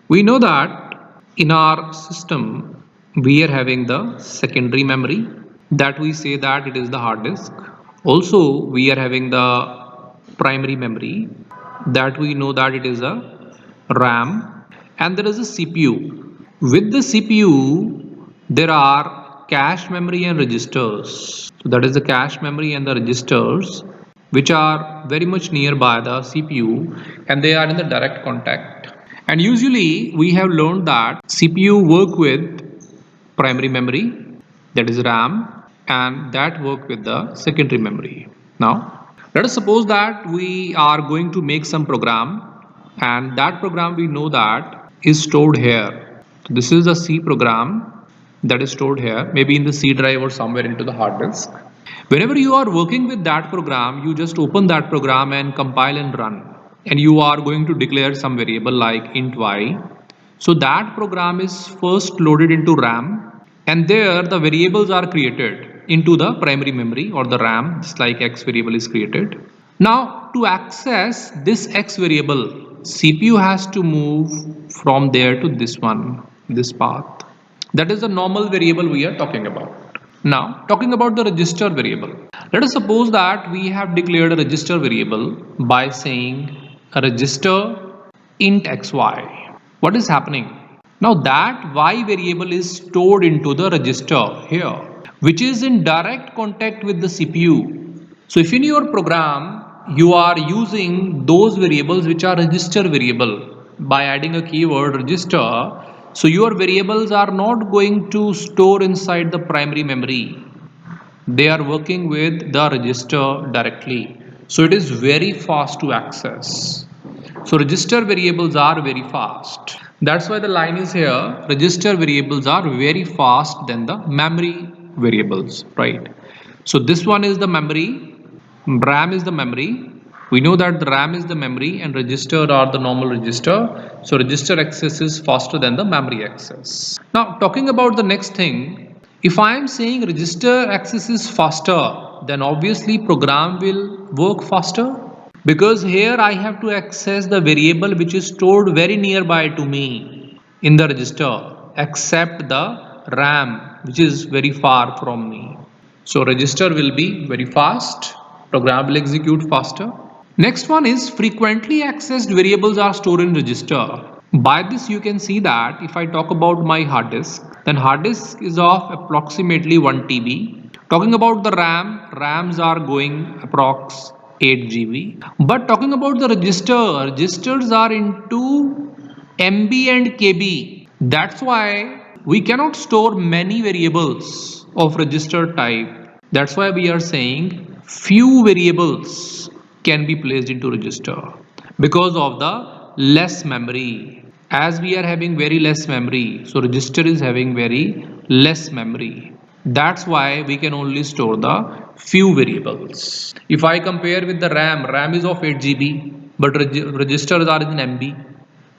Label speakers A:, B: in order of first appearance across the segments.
A: We know that in our system we are having the secondary memory that we say that it is the hard disk. Also, we are having the primary memory that we know that it is a RAM, and there is a CPU. With the CPU, there are cache memory and registers. So that is the cache memory and the registers which are very much nearby the CPU and they are in the direct contact. And usually we have learned that CPU work with primary memory, that is RAM, and that work with the secondary memory. Now let us suppose that we are going to make some program, and that program we know that is stored here. So this is the C program that is stored here, maybe in the C drive or somewhere into the hard disk. Whenever you are working with that program, you just open that program and compile and run, and you are going to declare some variable like int y. So that program is first loaded into RAM, and there the variables are created into the primary memory or the RAM, just like x variable is created. Now to access this x variable, CPU has to move from there to this one, this path. That is the normal variable we are talking about. Now talking about the register variable. Let us suppose that we have declared a register variable by saying a register int xy. What is happening? Now that y variable is stored into the register here, which is in direct contact with the CPU. So if in your program you are using those variables which are register variable by adding a keyword register, so your variables are not going to store inside the primary memory. They are working with the register directly. So it is very fast to access. So register variables are very fast. That's why the line is here. Register variables are very fast than the memory variables, right? So this one is the memory, RAM is the memory. We know that the RAM is the memory and register are the normal register. So register access is faster than the memory access. Now talking about the next thing, if I am saying register access is faster, then obviously program will work faster, because here I have to access the variable which is stored very nearby to me in the register, except the RAM which is very far from me. So register will be very fast, program will execute faster. Next one is frequently accessed variables are stored in register. By this you can see that if I talk about my hard disk, then hard disk is of approximately 1 TB. Talking about the RAMs are going approx 8 GB. But talking about the registers are into MB and KB. That's why we cannot store many variables of register type. That's why we are saying few variables can be placed into register because of the less memory. As we are having very less memory, so register is having very less memory. That's why we can only store the few variables. If I compare with the RAM is of 8 GB, but registers are in MB.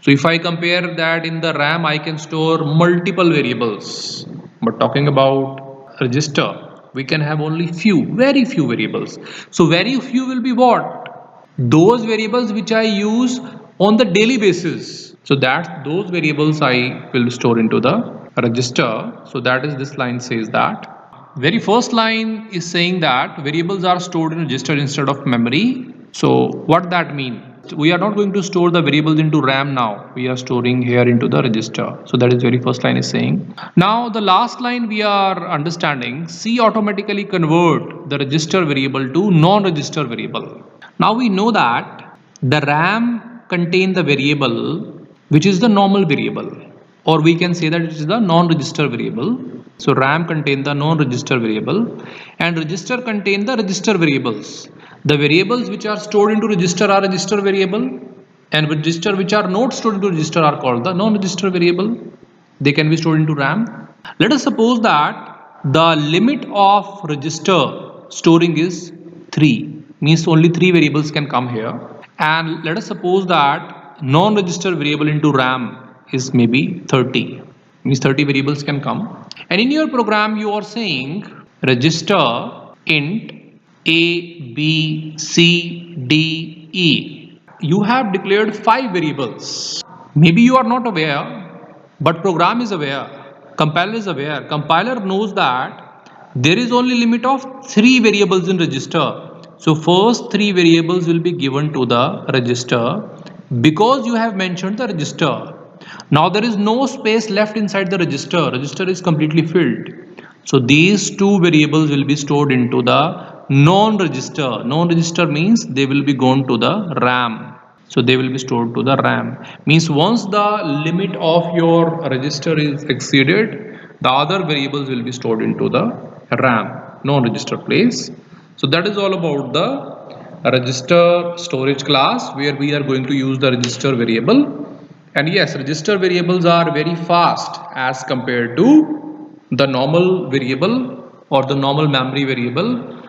A: So if I compare that, in the RAM I can store multiple variables, but talking about register we can have only very few variables. So very few will be what? Those variables which I use on the daily basis. So that those variables I will store into the register. So that is, this line says that. Very first line is saying that variables are stored in register instead of memory. So what that mean? We are not going to store the variables into RAM now. We are storing here into the register. So that is very first line is saying. Now the last line we are understanding, C automatically convert the register variable to non-register variable. Now we know that the RAM contain the variable which is the normal variable, or we can say that it is the non-register variable. So RAM contain the non-register variable and register contain the register variables. The variables which are stored into register are register variable, and register which are not stored into register are called the non-register variable. They can be stored into RAM. Let us suppose that the limit of register storing is 3, means only 3 variables can come here, and let us suppose that non-register variable into RAM is maybe 30, means 30 variables can come, and in your program you are saying register int a, B, C, D, E. You have declared 5 variables. Maybe you are not aware, but program is aware, compiler is aware. Compiler knows that there is only limit of 3 variables in register. So first 3 variables will be given to the register because you have mentioned the register. Now there is no space left inside the register. Register is completely filled. So these 2 variables will be stored into the non-register. Non-register means they will be gone to the RAM. So they will be stored to the RAM. Means once the limit of your register is exceeded, the other variables will be stored into the RAM, non-register place. So that is all about the register storage class, where we are going to use the register variable. And yes, register variables are very fast as compared to the normal variable or the normal memory variable.